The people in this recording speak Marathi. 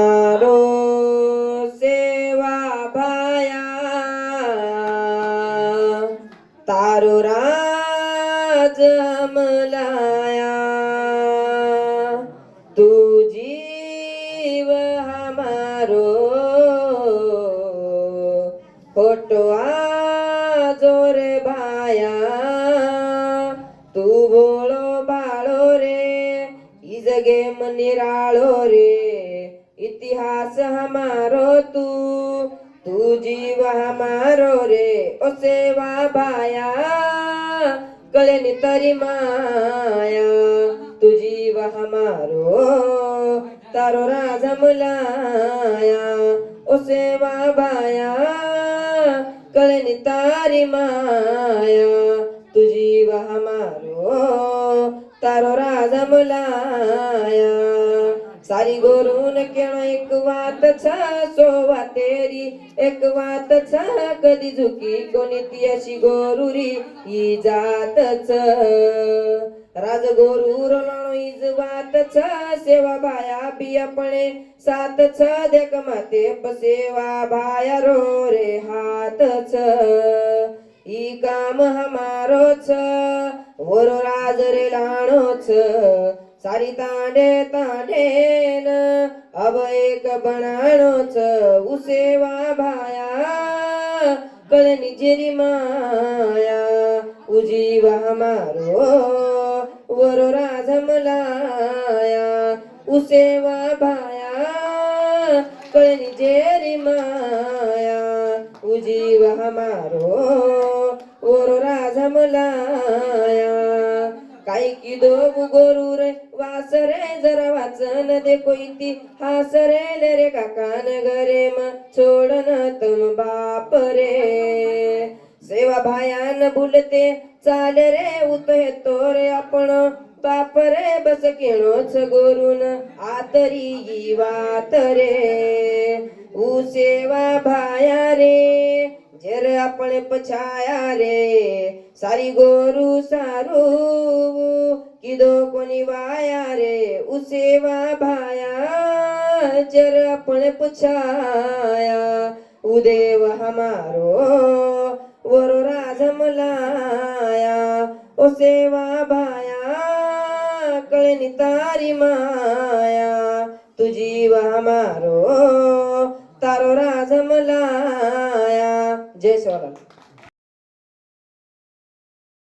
मारो सेवा भाया तारो राज मलाया तू जीव हमारो फोटो आजो रे भाया तू भोळो बाळो रे ई जगे मनिराळो रे इतिहास हमारो तू तू जीव हमारो रे ओ सेवा भाया कळेनी तरी माया तू जीव हमारो तारो राज मलाया ओ सेवा भाया कळेनी तारी माया तू जीव हमारो तारो राज मलाया सारी गोरून केणो एक वात छ सोवा तेरी एक वात छ कधी झुकी कोणी ती अशी गोरुरी ही जातच राज गोरू रोलाणो इज वात छ सेवा भाया बियापणे सात छ देख माते सेवा भाया रो रे हात छ ई काम हमारो छ वरो राज रे लाणो छ सारी तांडे तांडेन अब एक बनाणो छ उसेवा भाया कळनी जेरी माया उजीव हमारो वरो राज मलाया उसेवा भाया कळनी जेरी माया उजीव हमारो वरो राज मलाया काय की दो गोरू रे वास रे जरा वाचन दे कोईती हास रे ले रे काकान घरे म छोडन तुम बाप रे सेवा भायान भूलते चाल रे उतहे तो रे आपण बाप रे बस केणोच गोरून आतरी वात रे ऊ सेवा भाया रे जर आपण पछाया रे सारी गोरू सारू किदो कोणी वाया रे उसेवा भाया जर आपण पछाया उदेव हमारो वरो राज मलाया ओ सेवा भाया कळनी तारी माया तुझीव हमारो तारो राज मलाया जय स्वामी।